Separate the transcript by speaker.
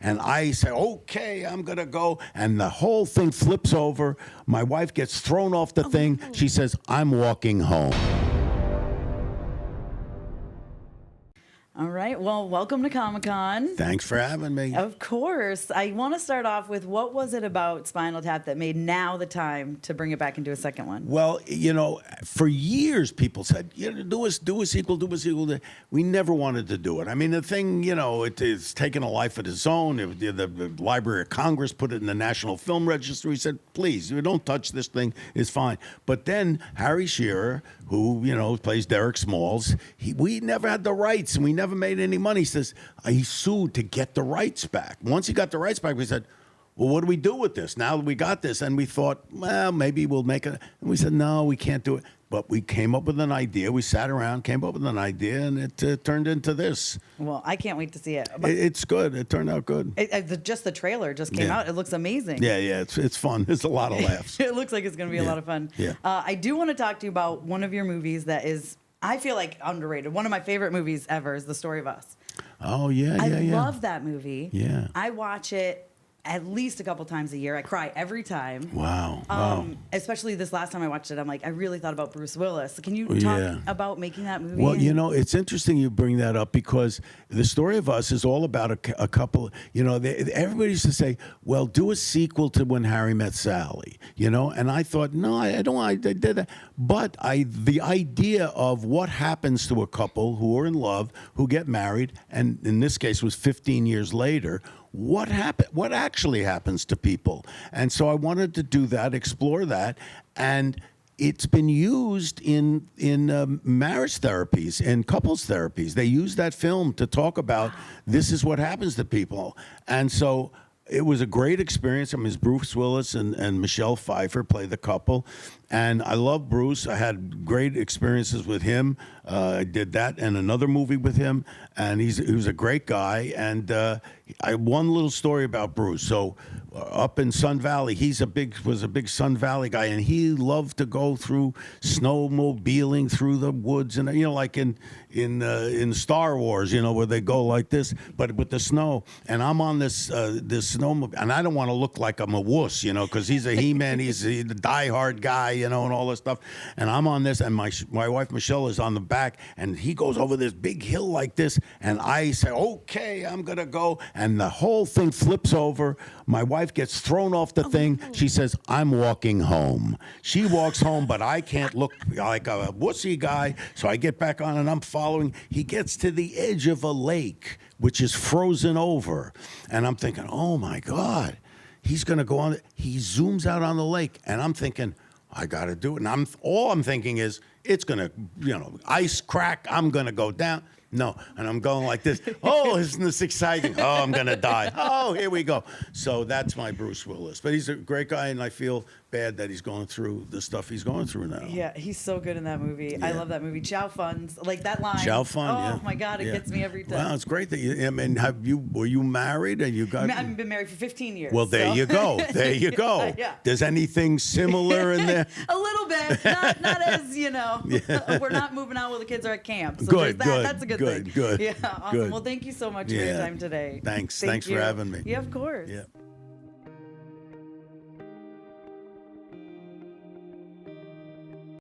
Speaker 1: and I say, okay, I'm going to go. And the whole thing flips over. My wife gets thrown off the thing. She says, I'm walking home.
Speaker 2: All right. Well, welcome to Comic-Con.
Speaker 1: Thanks for having me.
Speaker 2: Of course. I want to start off with what was it about Spinal Tap that made now the time to bring it back and do a second one?
Speaker 1: Well, for years people said, do a sequel. We never wanted to do it. I mean, the thing, it's taken a life of its own. The Library of Congress put it in the National Film Registry. We said, please, don't touch this thing. It's fine. But then Harry Shearer, who, plays Derek Smalls, we never had the rights and we never made any money. He sued to get the rights back. Once he got the rights back, we said, well, what do we do with this? Now that we got this, and we thought, well, maybe we'll make it. And we said, no, we can't do it. But we came up with an idea. We sat around, came up with an idea, and it turned into this.
Speaker 2: Well, I can't wait to see it.
Speaker 1: It's good. It turned out good.
Speaker 2: Just the trailer just came out. It looks amazing.
Speaker 1: Yeah, it's fun. It's a lot of laughs.
Speaker 2: It looks like it's going to be a lot of fun.
Speaker 1: Yeah.
Speaker 2: I do want to talk to you about one of your movies that is, I feel like, underrated. One of my favorite movies ever is The Story of Us.
Speaker 1: Oh, yeah.
Speaker 2: I love that movie.
Speaker 1: Yeah.
Speaker 2: I watch it at least a couple times a year. I cry every time.
Speaker 1: Wow.
Speaker 2: Especially this last time I watched it, I'm like, I really thought about Bruce Willis. Can you talk about making that movie?
Speaker 1: Well, it's interesting you bring that up because The Story of Us is all about a couple. Everybody used to say, well, do a sequel to When Harry Met Sally. And I thought, no, I don't. I did that, but the idea of what happens to a couple who are in love, who get married, and in this case was 15 years later. What actually happens to people? And so I wanted to do that, explore that, and it's been used in marriage therapies and couples therapies. They use that film to talk about this is what happens to people. And so it was a great experience. I mean, it's Bruce Willis and Michelle Pfeiffer play the couple. And I love Bruce. I had great experiences with him. I did that and another movie with him. And he was a great guy. And one little story about Bruce. So up in Sun Valley, was a big Sun Valley guy. And he loved to go through snowmobiling through the woods. And, like in Star Wars, where they go like this, but with the snow. And I'm on this snowmobile. And I don't want to look like I'm a wuss, because he's a He-Man. He's the diehard guy, and all this stuff. And I'm on this, and my wife Michelle is on the back, and he goes over this big hill like this, and I say, okay, I'm gonna go, and the whole thing flips over. My wife gets thrown off the thing. She says, I'm walking home. She walks home, but I can't look like a wussy guy, so I get back on, and I'm following. He gets to the edge of a lake, which is frozen over, and I'm thinking, oh my God, he's gonna go on. He zooms out on the lake, and I'm thinking, I got to do it. And all I'm thinking is, it's going to, ice crack. I'm going to go down. No. And I'm going like this. Oh, isn't this exciting? Oh, I'm going to die. Oh, here we go. So that's my Bruce Willis. But he's a great guy, and I feel bad that he's going through the stuff he's going through now.
Speaker 2: Yeah, he's so good in that movie. Yeah. I love that movie. Chow Funds, like that line.
Speaker 1: Chow Fun,
Speaker 2: oh my God, it gets me every time.
Speaker 1: Wow, it's great that were you married and you got?
Speaker 2: I've been married for 15 years.
Speaker 1: Well, there you go. There you go.
Speaker 2: Yeah.
Speaker 1: There's anything similar in there?
Speaker 2: A little bit, not as we're not moving out while the kids are at camp. So
Speaker 1: good.
Speaker 2: That's a good thing.
Speaker 1: Good.
Speaker 2: Yeah, awesome. Well, thank you so much for your time today.
Speaker 1: Thanks.
Speaker 2: Thank
Speaker 1: Thanks
Speaker 2: you.
Speaker 1: for having me.
Speaker 2: Yeah, of course.
Speaker 1: Yeah.